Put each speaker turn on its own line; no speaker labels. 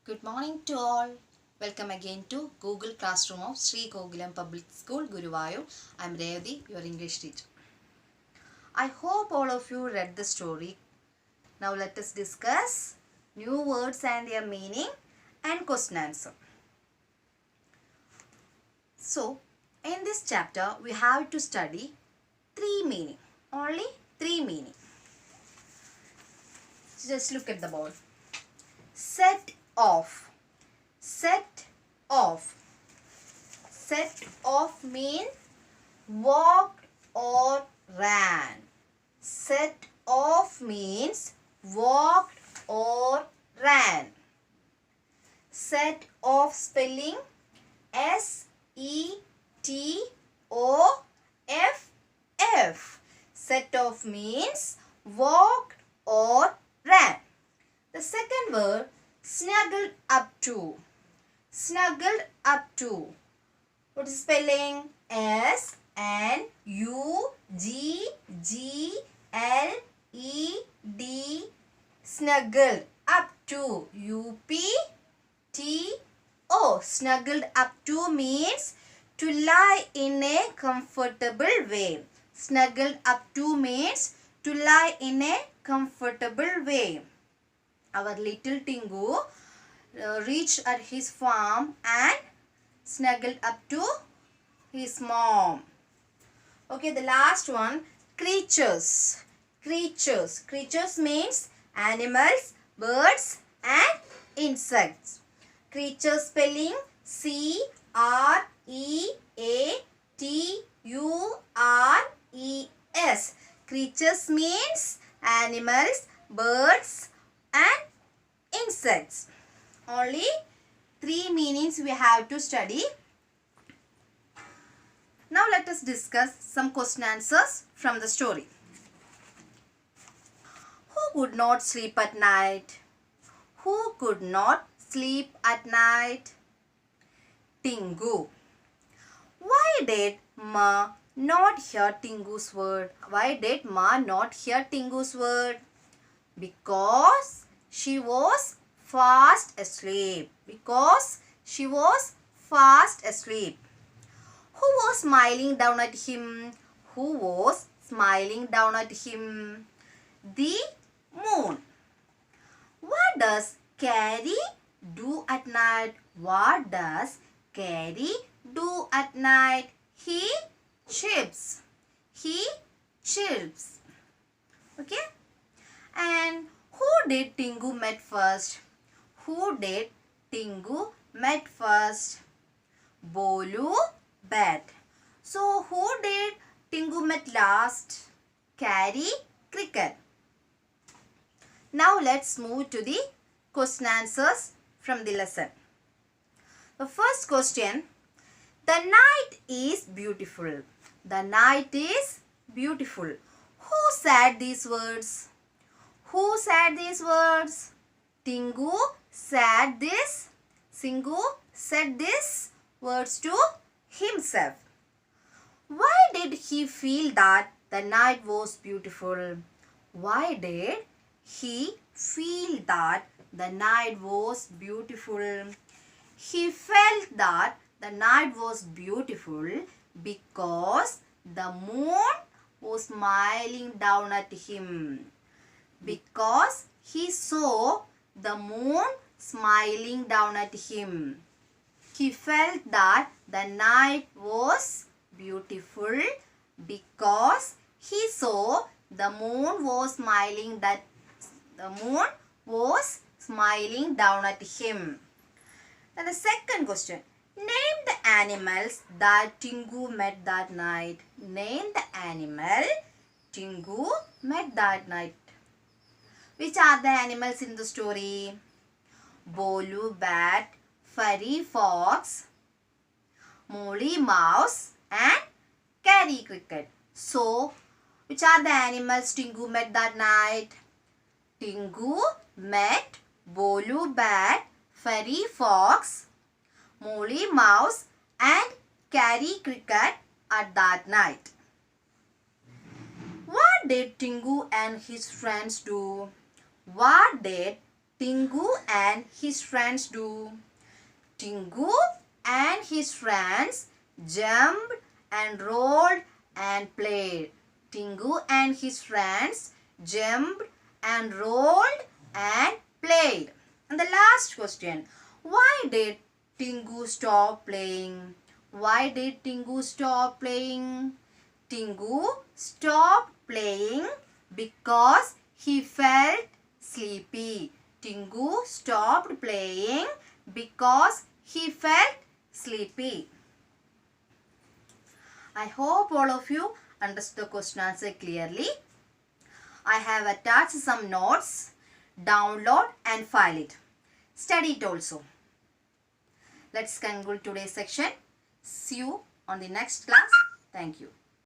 Good morning to all. Welcome again to Google Classroom of Sri Gokulam Public School, Guruvayur. I am Revati, your English teacher. I hope all of you read the story. Now let us discuss new words and their meaning and question answer. So, in this chapter, we have to study three meaning. Only three meaning. Just look at the board. Set off. Set off. Set off means walked or ran. Set off means walked or ran. Set off spelling SETOFF. Set off means walked or ran. The second word, snuggled up to. Snuggled up to. What is spelling? SNUGGLED. Snuggled up to. UPTO. Snuggled up to means to lie in a comfortable way. Snuggled up to means to lie in a comfortable way. Our little Tingu reached at his farm and snuggled up to his mom. Okay, the last one, creatures. Creatures. Creatures means animals, birds and insects. Creatures spelling CREATURES. Creatures means animals, birds and insects. Only three meanings we have to study. Now let us discuss some question answers from the story. Who could not sleep at night? Who could not sleep at night? Tingu. Why did Ma not hear Tingu's word? Why did Ma not hear Tingu's word? Because she was fast asleep. Because she was fast asleep. Who was smiling down at him? Who was smiling down at him? The moon. What does Carrie do at night? What does Carrie do at night? He chirps. He chirps. Okay? And who did Tingu met first? Who did Tingu met first? Bolu Bat. So who did Tingu met last? Carrie Cricket. Now let's move to the question answers from the lesson. The first question, the night is beautiful. The night is beautiful. Who said these words? Who said these words? Tingu said this. Singu said these words to himself. Why did he feel that the night was beautiful? Why did he feel that the night was beautiful? He felt that the night was beautiful because the moon was smiling down at him. Because he saw the moon smiling down at him. He felt that the night was beautiful because he saw the moon was smiling down at him. And the second question, name the animals that Tingu met that night. Name the animal Tingu met that night. Which are the animals in the story? Bolu Bat, Furry Fox, Molly Mouse and Carrie Cricket. So, which are the animals Tingu met that night? Tingu met Bolu Bat, Furry Fox, Molly Mouse and Carrie Cricket at that night. What did Tingu and his friends do? What did Tingu and his friends do? Tingu and his friends jumped and rolled and played. Tingu and his friends jumped and rolled and played. And the last question. Why did Tingu stop playing? Why did Tingu stop playing? Tingu stopped playing because he felt sleepy. Tingu stopped playing because he felt sleepy. I hope all of you understood the question answer clearly. I have attached some notes. Download and file it. Study it also. Let's conclude today's section. See you on the next class. Thank you.